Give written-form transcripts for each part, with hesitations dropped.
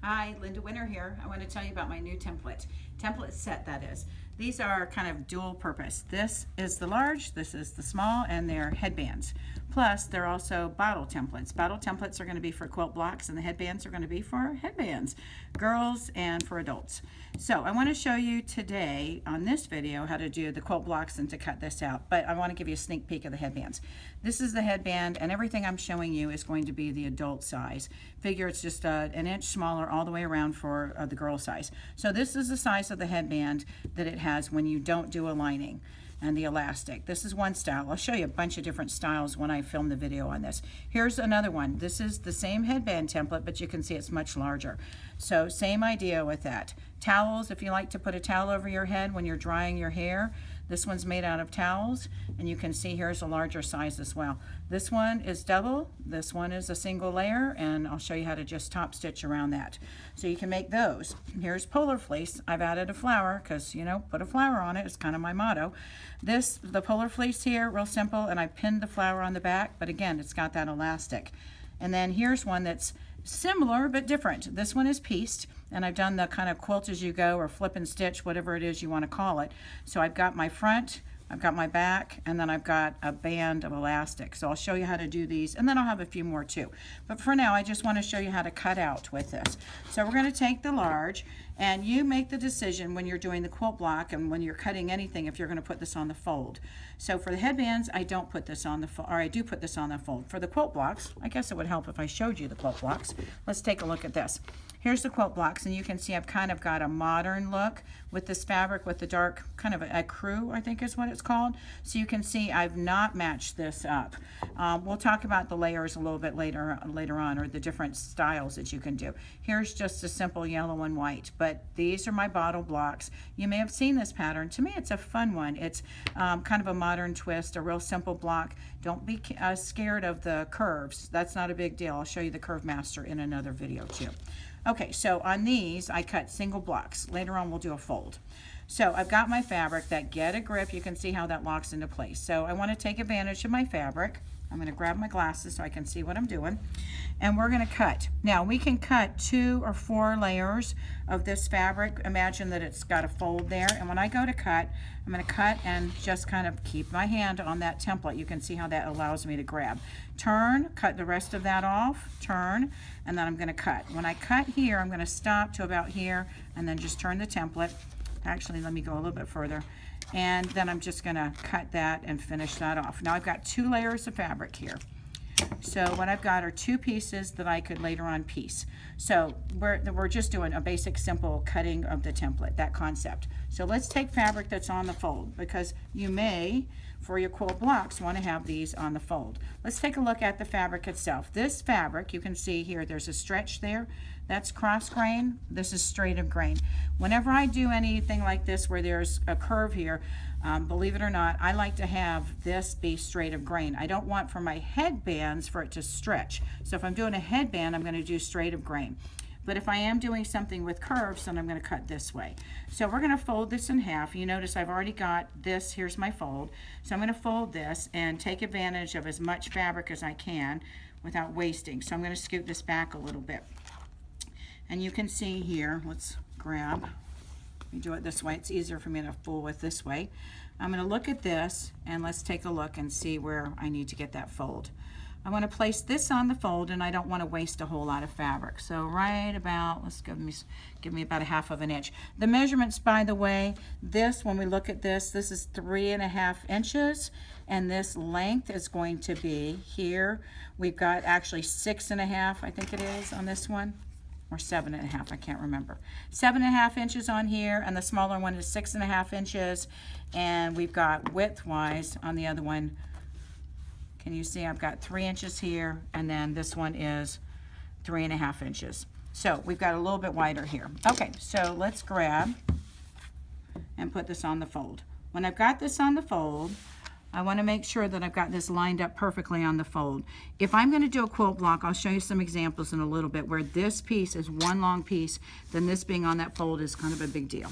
Hi, Linda Winter here. I want to tell you about my new template set that is. These are kind of dual purpose. This is the large, this is the small, and they're headbands. Plus, they're also bottle templates. Bottle templates are going to be for quilt blocks, and the headbands are going to be for headbands, girls and for adults. So I want to show you today on this video how to do the quilt blocks and to cut this out, but I want to give you a sneak peek of the headbands. This is the headband, and everything I'm showing you is going to be the adult size. Figure it's just an inch smaller all the way around for the girl size. So this is the size of the headband that it has when you don't do a lining and the elastic. This is one style. I'll show you a bunch of different styles when I film the video on this. Here's another one. This is the same headband template, but you can see it's much larger. So same idea with that. Towels, if you like to put a towel over your head when you're drying your hair, this one's made out of towels, and you can see here's a larger size as well. This one is double, this one is a single layer, and I'll show you how to just top stitch around that. So you can make those. Here's polar fleece. I've added a flower because, you know, put a flower on it. It's kind of my motto. The polar fleece here, real simple, and I pinned the flower on the back, but again, it's got that elastic. And then here's one that's similar but different. This one is pieced, and I've done the kind of quilt as you go or flip and stitch, whatever it is you want to call it. So I've got my front, I've got my back, and then I've got a band of elastic. So I'll show you how to do these, and then I'll have a few more too. But for now, I just want to show you how to cut out with this. So we're going to take the large, and you make the decision when you're doing the quilt block and when you're cutting anything if you're going to put this on the fold. So for the headbands, I don't put this on the fold, or I do put this on the fold. For the quilt blocks, I guess it would help if I showed you the quilt blocks. Let's take a look at this. Here's the quilt blocks, and you can see I've kind of got a modern look with this fabric with the dark, kind of a crew, I think is what it's called. So you can see I've not matched this up. We'll talk about the layers a little bit later on, or the different styles that you can do. Here's just a simple yellow and white, but these are my bottle blocks. You may have seen this pattern. To me, it's a fun one. It's kind of a modern twist, a real simple block. Don't be scared of the curves. That's not a big deal. I'll show you the Curve Master in another video too. Okay, so on these, I cut single blocks. Later on, we'll do a fold. So I've got my fabric that get a grip. You can see how that locks into place. So I want to take advantage of my fabric. I'm going to grab my glasses so I can see what I'm doing. And we're going to cut. Now, we can cut 2 or 4 layers of this fabric. Imagine that it's got a fold there. And when I go to cut, I'm going to cut and just kind of keep my hand on that template. You can see how that allows me to grab. Turn, cut the rest of that off, turn, and then I'm going to cut. When I cut here, I'm going to stop to about here and then just turn the template. Actually, let me go a little bit further. And then I'm just going to cut that and finish that off. Now I've got 2 layers of fabric here. So what I've got are 2 pieces that I could later on piece. So we're just doing a basic simple cutting of the template, that concept. So let's take fabric that's on the fold, because you may, for your quilt blocks, want to have these on the fold. Let's take a look at the fabric itself. This fabric, you can see here, there's a stretch there. That's cross grain. This is straight of grain. Whenever I do anything like this where there's a curve here, believe it or not, I like to have this be straight of grain. I don't want for my headbands for it to stretch. So if I'm doing a headband, I'm going to do straight of grain. But if I am doing something with curves, then I'm going to cut this way. So we're going to fold this in half. You notice I've already got this. Here's my fold. So I'm going to fold this and take advantage of as much fabric as I can without wasting. So I'm going to scoot this back a little bit. And you can see here, let's grab, let me do it this way. It's easier for me to fold with this way. I'm going to look at this, and let's take a look and see where I need to get that fold. I want to place this on the fold, and I don't want to waste a whole lot of fabric. So right about, let's give me about 1/2 inch. The measurements, by the way, this, when we look at this is 3.5 inches, and this length is going to be here. We've got actually 6.5, I think it is, on this one. Or 7.5, I can't remember. 7.5 inches on here, and the smaller one is 6.5 inches. And we've got width-wise on the other one, can you see I've got 3 inches here, and then this one is 3.5 inches. So we've got a little bit wider here. Okay, so let's grab and put this on the fold. When I've got this on the fold, I want to make sure that I've got this lined up perfectly on the fold. If I'm going to do a quilt block, I'll show you some examples in a little bit where this piece is one long piece, then this being on that fold is kind of a big deal.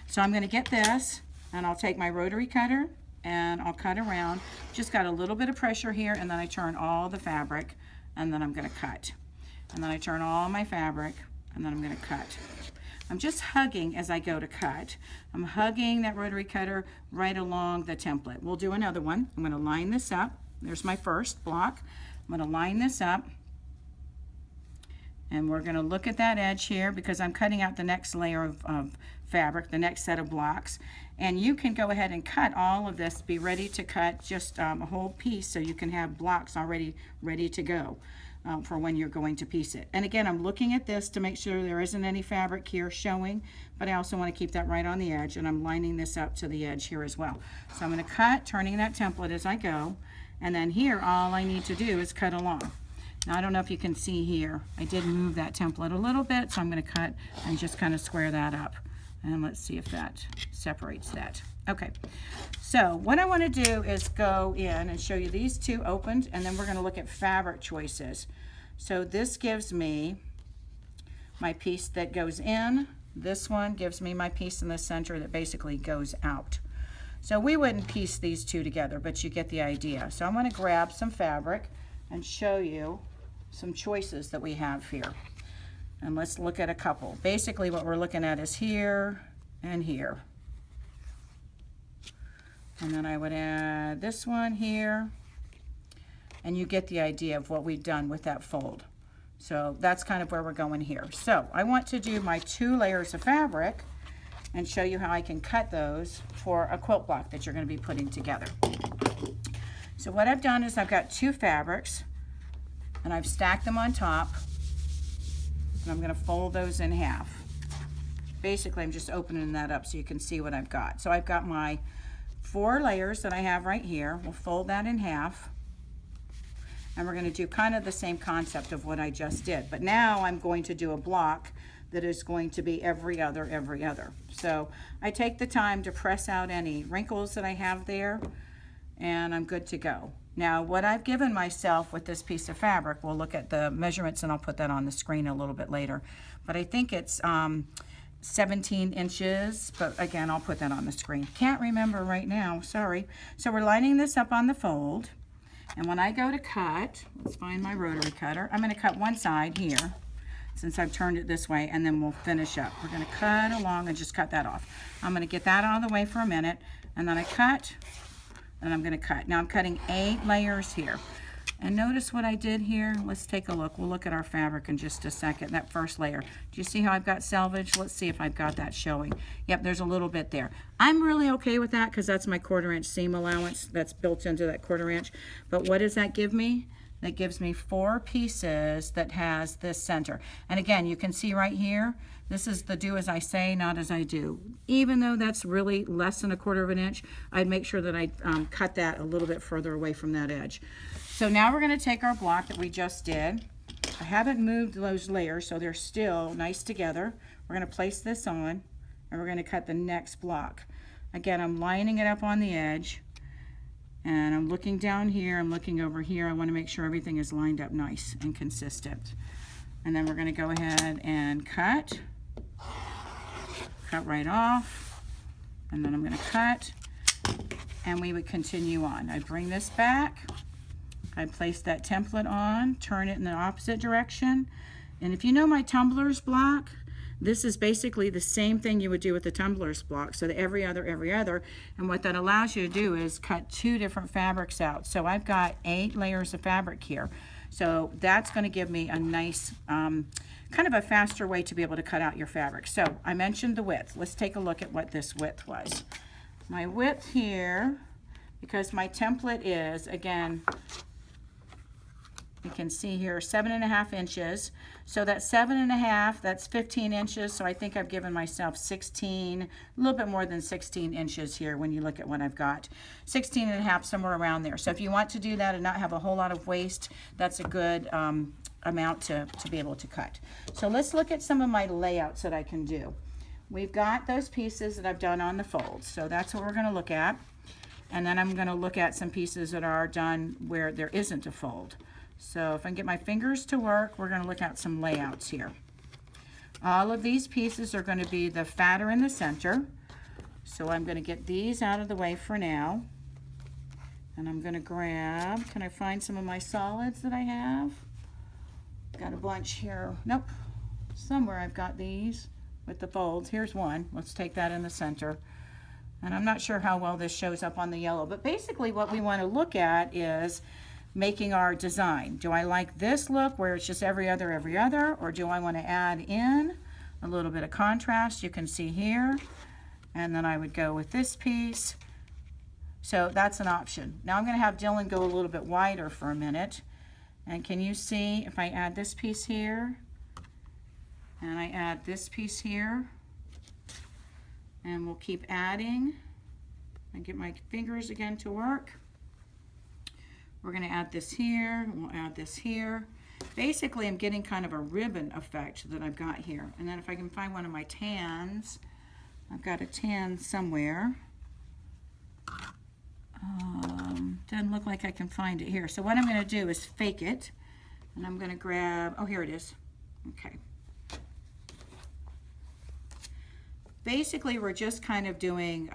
So I'm going to get this, and I'll take my rotary cutter, and I'll cut around. Just got a little bit of pressure here, and then I turn all the fabric, and then I'm going to cut. And then I turn all my fabric, and then I'm going to cut. I'm just hugging as I go to cut. I'm hugging that rotary cutter right along the template. We'll do another one. I'm going to line this up. There's my first block. I'm going to line this up, and we're going to look at that edge here because I'm cutting out the next layer of fabric, the next set of blocks. And you can go ahead and cut all of this, be ready to cut just a whole piece so you can have blocks already ready to go for when you're going to piece it. And again, I'm looking at this to make sure there isn't any fabric here showing, but I also want to keep that right on the edge, and I'm lining this up to the edge here as well. So I'm going to cut, turning that template as I go, and then here all I need to do is cut along. Now I don't know if you can see here, I did move that template a little bit, so I'm going to cut and just kind of square that up. And let's see if that separates that. Okay, so what I want to do is go in and show you these two opened, and then we're going to look at fabric choices. So this gives me my piece that goes in. This one gives me my piece in the center that basically goes out. So we wouldn't piece these two together, but you get the idea. So I'm going to grab some fabric and show you some choices that we have here. And let's look at a couple. Basically what we're looking at is here and here. And then I would add this one here. And you get the idea of what we've done with that fold. So that's kind of where we're going here. So I want to do my 2 layers of fabric and show you how I can cut those for a quilt block that you're going to be putting together. So what I've done is I've got 2 fabrics and I've stacked them on top. And I'm going to fold those in half. Basically, I'm just opening that up so you can see what I've got. So I've got my 4 layers that I have right here. We'll fold that in half. And we're going to do kind of the same concept of what I just did. But now I'm going to do a block that is going to be every other, every other. So I take the time to press out any wrinkles that I have there, and I'm good to go. Now what I've given myself with this piece of fabric, we'll look at the measurements and I'll put that on the screen a little bit later, but I think it's 17 inches, but again I'll put that on the screen. Can't remember right now, sorry. So we're lining this up on the fold, and when I go to cut, let's find my rotary cutter, I'm going to cut one side here since I've turned it this way, and then we'll finish up. We're going to cut along and just cut that off. I'm going to get that out of the way for a minute, and then I cut, and I'm going to cut. Now I'm cutting 8 layers here. And notice what I did here. Let's take a look. We'll look at our fabric in just a second. That first layer. Do you see how I've got selvage? Let's see if I've got that showing. Yep, there's a little bit there. I'm really okay with that because that's my 1/4 inch seam allowance that's built into that 1/4 inch. But what does that give me? That gives me 4 pieces that has this center. And again, you can see right here, this is the do as I say, not as I do. Even though that's really less than 1/4 inch, I'd make sure that I cut that a little bit further away from that edge. So now we're going to take our block that we just did. I haven't moved those layers, so they're still nice together. We're going to place this on, and we're going to cut the next block. Again, I'm lining it up on the edge, and I'm looking down here, I'm looking over here. I want to make sure everything is lined up nice and consistent. And then we're going to go ahead and cut right off, and then I'm going to cut, and we would continue on. I bring this back, I place that template on, turn it in the opposite direction, and if you know my tumblers block, this is basically the same thing you would do with the tumblers block, so the every other, and what that allows you to do is cut 2 different fabrics out. So I've got 8 layers of fabric here, so that's going to give me a nice kind of a faster way to be able to cut out your fabric. So I mentioned the width. Let's take a look at what this width was. My width here, because my template is, again, you can see here 7.5 inches. So that's 7.5, that's 15 inches. So I think I've given myself 16, a little bit more than 16 inches here when you look at what I've got. 16.5, somewhere around there. So if you want to do that and not have a whole lot of waste, that's a good amount to be able to cut. So let's look at some of my layouts that I can do. We've got those pieces that I've done on the folds. So that's what we're going to look at. And then I'm going to look at some pieces that are done where there isn't a fold. So if I can get my fingers to work, we're going to look at some layouts here. All of these pieces are going to be the fatter in the center. So I'm going to get these out of the way for now. And I'm going to grab, can I find some of my solids that I have? Got a bunch here. Nope. somewhere I've got these with the folds. Here's one. Let's take that in the center. And I'm not sure how well this shows up on the yellow, but basically what we want to look at is making our design. Do I like this look where it's just every other, or do I want to add in a little bit of contrast? You can see here, and then I would go with this piece. So that's an option. Now I'm going to have Dylan go a little bit wider for a minute. And can you see if I add this piece here, and I add this piece here, and we'll keep adding and get my fingers again to work. We're going to add this here, and we'll add this here. Basically, I'm getting kind of a ribbon effect that I've got here. And then if I can find one of my tans, I've got a tan somewhere. Doesn't look like I can find it here. So what I'm going to do is fake it, and I'm going to grab, oh, here it is. Okay. Basically, we're just kind of doing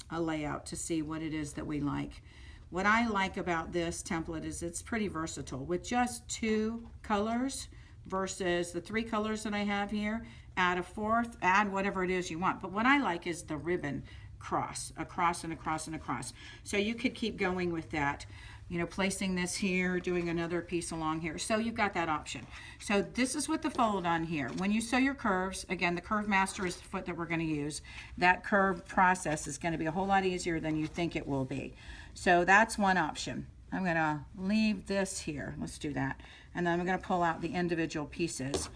a layout to see what it is that we like. What I like about this template is it's pretty versatile. With just 2 colors versus the 3 colors that I have here, add a 4th, add whatever it is you want. But what I like is the ribbon cross, across and across and across. So you could keep going with that, you know, placing this here, doing another piece along here. So you've got that option. So this is with the fold on here. When you sew your curves, again, the Curve Master is the foot that we're going to use. That curve process is going to be a whole lot easier than you think it will be. So that's one option. I'm going to leave this here. Let's do that. And then I'm going to pull out the individual pieces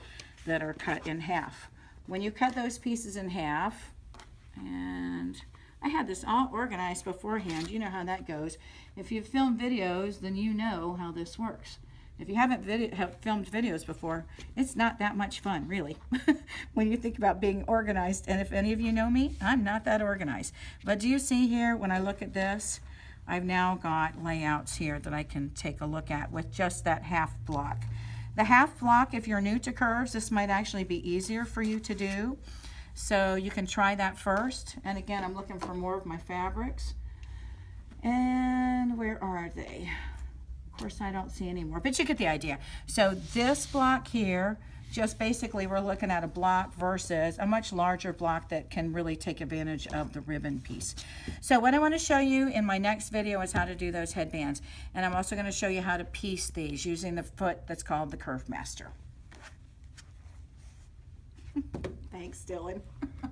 that are cut in half. When you cut those pieces in half, and I had this all organized beforehand. You know how that goes. If you've filmed videos, then you know how this works. If you haven't filmed videos before, it's not that much fun, really, when you think about being organized. And if any of you know me, I'm not that organized. But do you see here, when I look at this, I've now got layouts here that I can take a look at with just that half block. The half block, if you're new to curves, this might actually be easier for you to do. So you can try that first. And again, I'm looking for more of my fabrics. And where are they? Of course, I don't see any more, but you get the idea. So this block here, just basically we're looking at a block versus a much larger block that can really take advantage of the ribbon piece. So what I want to show you in my next video is how to do those headbands. And I'm also going to show you how to piece these using the foot that's called the Curve Master. Thanks, Dylan.